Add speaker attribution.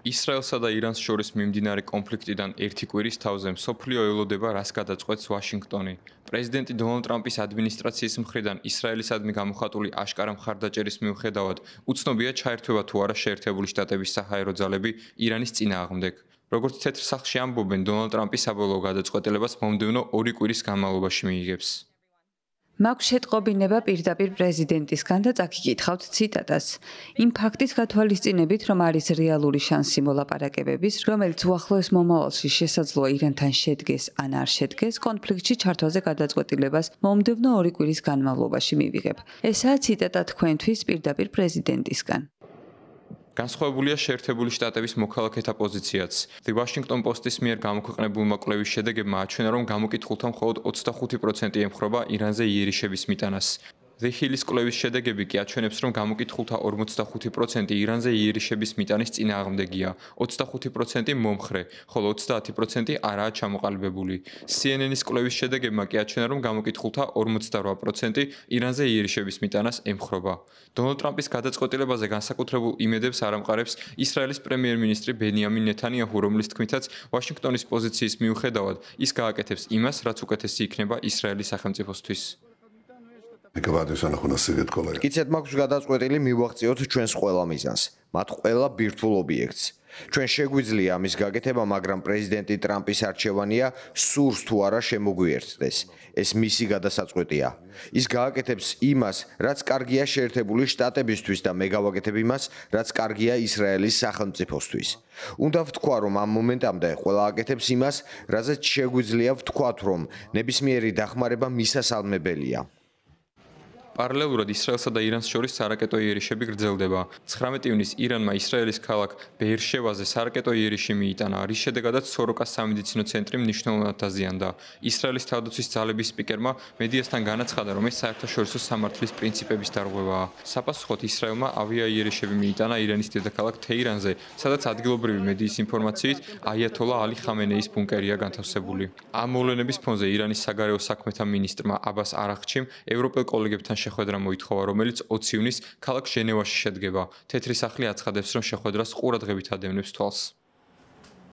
Speaker 1: ისრაელსა და ირანს შორის მიმდინარე კონფლიქტიდან ერთი კვირის თავზე მსოფლიო ელოდება, რას გადაწყვეტს ვაშინგტონი. პრეზიდენტი დონალდ ტრამპის ადმინისტრაციის მხრიდან ისრაელისადმი გამოხატული აშკარა მხარდაჭერის მიუხედავად, უცნობია ჩაერთვება თუ არა შეერთებული შტატების საჰაერო ძალები ირანის წინააღმდეგ. როგორც თეთრ სახლში ამბობენ, დონალდ ტრამპი საბოლოო გადაწყვეტილებას მომდევნო 2 კვირის განმავლობაში მიიღებს.
Speaker 2: მაქვს შეტყობინება პირდაპირ პრეზიდენტისგან და წაგიკითხავთ ციტატას. იმ ფაქტის გათვალისწინებით, რომ არის რეალური შანსი მოლაპარაკებების, რომელიც უახლოეს მომავალში შესაძლოა ირანთან შედგეს ან არ შედგეს, კონფლიქტში ჩართვაზე გადაწყვეტილებას მომდევნო 2 კვირის განმავლობაში მივიღებ. ესაა ციტატა თქვენთვის პირდაპირ პრეზიდენტისგან.
Speaker 1: განსხვავებულია შეერთებული შტატების მოქალაქეთა პოზიციაც. The Washington Post-ის მიერ გამოქვეყნებულმა კვლევის შედეგებმა აჩვენა, რომ გამოკითხულთა მხოლოდ 25% ემხრობა ირანზე იერიშების მიტანას. The Hill-ის კვლევის შედეგები კი აჩვენებს, რომ გამოკითხულთა 45% ირანზე იერიშების მიტანის წინააღმდეგია, 25% მომხრე, ხოლო 30% არაა ჩამოყალიბებული. CNN-ის კვლევის შედეგებმა კი აჩვენა, რომ გამოკითხულთა 48% ირანზე იერიშების მიტანას ემხრობა. დონალდ ტრამპის გადაწყვეტილებაზე განსაკუთრებულ იმედებს არ ამყარებს ისრაელის პრემიერ-მინისტრი ბენიამინ ნეთანიაჰუ, რომლის თქმითაც ვაშინგტონის პოზიციის მიუხედავად ის გააკეთებს იმას, რაც უკეთესი იქნება ისრაელის სახელმწიფოსთვის.
Speaker 3: კიცეთ მაქვს გადაწყვეტილი მივაღწიოთ ჩვენს ყველა მიზანს, მათ ყველა ბირთვულ ობიექტს. ჩვენ შეგვიძლია ამის გაკეთება, მაგრამ პრეზიდენტი ტრამპის არჩევანია სურს თუ არა შემოგვიერთდეს. ეს მისი გადასაწყვეტია. ის გააკეთებს იმას, რაც კარგია შეერთებული შტატებისთვის და მე გავაკეთებ იმას, რაც კარგია ისრაელის სახელმწიფოსთვის. უნდა ვთქვა, რომ ამ მომენტამდე ყველა აკეთებს იმას, რაზეც შეგვიძლია ვთქვათ, რომ ნებისმიერი დახმარება მისასალმებელია.
Speaker 1: პარალელურად ისრაელსა და ირანს შორის სარაკეტო იერიშები გრძელდება. 19 ივნისს ირანმა ისრაელის ქალაქ ბეირშევაზე სარაკეტო იერიში მიიტანა, რის შედეგადაც სოროკას სამედიცინო ცენტრი მნიშვნელოვნად დაზიანდა. ისრაელის თავდაცვის ძალების სპიკერმა მედიასთან განაცხადა, რომ ეს საერთაშორისო სამართლის პრინციპების დარღვევაა. საპასუხოდ ისრაელმა ავიაიერიშები მიიტანა ირანის დედაქალაქ თეირანზე, სადაც ადგილობრივი მედიის ინფორმაციით აიათოლა ალი ხამენეის ბუნკერია განთავსებული. ამ მოვლენების ფონზე ირანის საგარეო საქმეთა მინისტრმა აბას არაღჩიმ ევროპელ კოლეგებთან შეხვედრა მოითხოვა, რომელიც 20 ივნისს ქალაქ ჟენევაში შედგება. თეთრი სახლი აცხადებს, რომ შეხვედრას ყურადღებით ადევნებს თვალს.